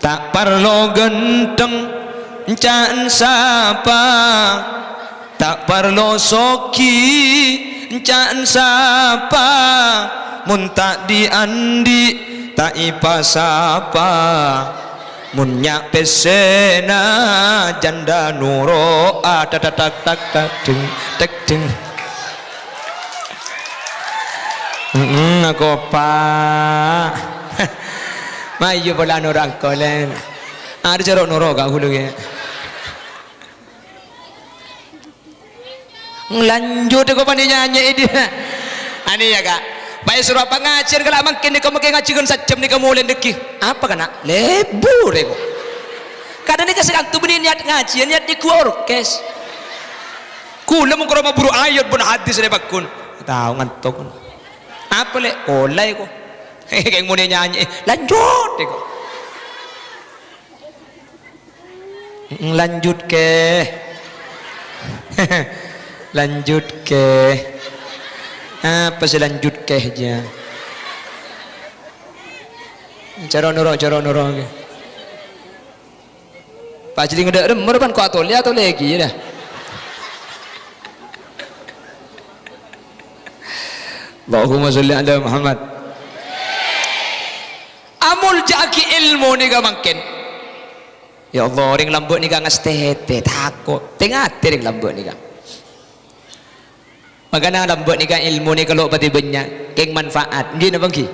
tak perlu genteng can sapa, tak perlu soki can sapa, mun tak diandi tak ipasapa, mun nyak pesena janda nuro ada tak tak tak tak ding tak ding. Aku pak mayu bola orang kolen ada cerok nuro kau hulu ya. Lanjut aku pandai nyanyi dia. Ani ya kak. Baik suruh apa ngajar kalau makin ni kamu ngajikan sejam ni kamu mulai deki. Apa kena? Lebur ego. Kadang ni kasih kantu bini niat ngaji, niat di orkes. Kula mungkro maburu ayat pun hadis lebak kun. Tahu ngantuk. Apa le? Olay ko. Kayak mulai nyanyi. Lanjut ego. Lanjut ke. Lanjut ke. Apa sih lanjut ke aja. Cara nuro ke. Pak jadi ngeda remur pan kau atau lihat atau lagi ya dah. Allahumma sholli ala Muhammad. Amul jaki ilmu ni ga mungkin. Ya Allah, ring lambut ni ga ngastete takut. Tengah ring lambut ni ga. Makanya lambut ni kan ilmu ni kalau pati banyak keng manfaat gini bangki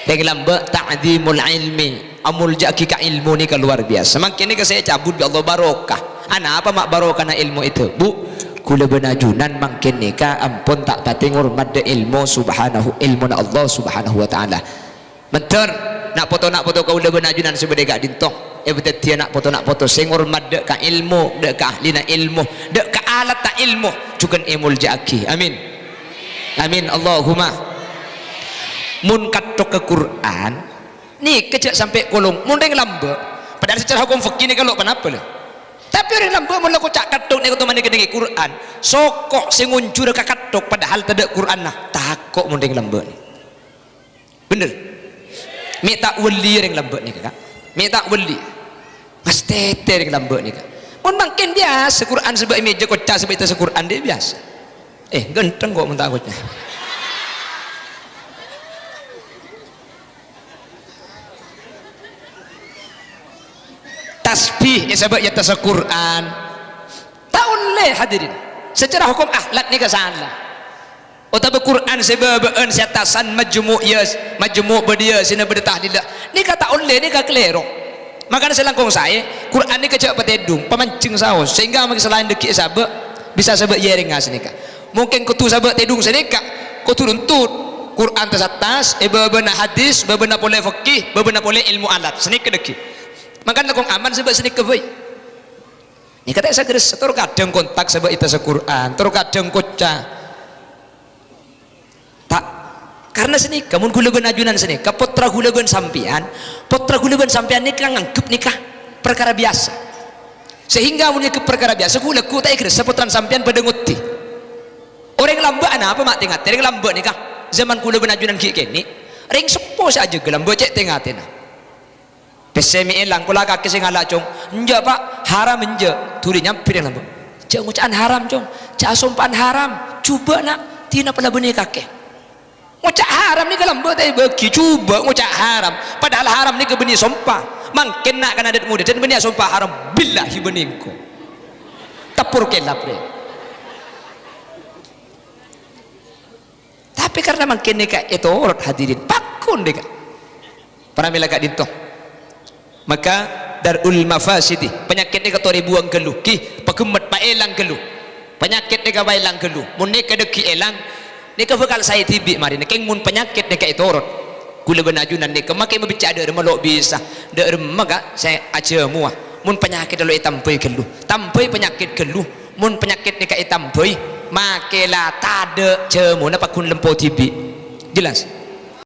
keng lambut ta'zimul ilmi amul jaki ka ilmu ni kan luar biasa. Makin ni saya cabut bi Allah barokah. Ana apa mak barokah na ilmu itu bu kula benajunan makin ni ka ampun tak pati ngurmat de ilmu subhanahu ilmu na Allah subhanahu wa ta'ala. Bentar nak foto kau udah benajunan sebeda gak dintong betul dia nak foto sing ngurmat de ka ilmu de ka ahli na ilmu de ka alat ta ilmu juga imul jaki. Amin amin Allahumma. Mun katok ke Quran ni kejak sampai kolong mun ring lambe padahal secara hukum fikih ni kalau kenapa le tapi ring lambe mun aku cak katok ni kutu mani kedengi Quran sokok sing nguncur ka katok padahal tidak Quran nah takok mun ring lambe ni bener mi tak weli ring lambe ni kakak mi tak weli mastete ring lambe ni kak mun makin biasa Quran sebab meja kocak sebab itu Quran dia biasa genteng kok mun takutnya. Tasbih sebab ya tas Quran tahun le hadirin secara hukum akhlak ni kesalah utawa Quran sebab siatasan majmu' yes majmu' bedia sina bertahlil ni kata oleh ni ka klero. Makanya selangkong saya Quran ni kecak petedung pemancing saus sehingga mungkin selain deki sabak bisa sabak yering asnika mungkin kutu sabak tedung senika kutu runtut Quran atas bebena hadis bebena boleh fikih bebena boleh ilmu alat senika deki. Makanya kong aman sebab senika baik ni kata saya geres tur kadang kontak sebab itu Quran tur kadang kocak tak karena seni kamu gulaban ajunan seni ka putra gulaban sampian ni kan nganggep nikah perkara biasa sehingga punya ke perkara biasa gula ku tak ikris seputran sampian pada nguti orang lamba ana apa mak tengah ring lamba nikah zaman gulaban ajunan kini ring sepo saja gelam bocek tengah tena pesemi elang kula kaki sing ala cung enjak pak haram enjak turi nyampi ring lamba cak ngucaan haram cung cak sumpahan haram coba nak tina pernah benih kakek ngucak haram ni kalau buat bagi cuba ngucak haram padahal haram ni ke benih sumpah makin nak kan adat muda dan benih sumpah haram billahi beningku tapur kelap dia tapi karena makin ni kak itu urut hadirin pakun dia kak para milaka dinto maka darul mafasidi penyakit ni katori buang geluh ki pagemet pa elang geluh penyakit ni ka bailang geluh mun ni ka deki elang ni ka bekal saya tibik mari ni keng mun penyakit ni ka itorot gula benajunan ni ka makai membicara ada melok bisa de remaga saya aja muah mun penyakit dalu itampai geluh tampai penyakit geluh mun penyakit ni ka itampai make la tade cemu napa kun lempo tibik jelas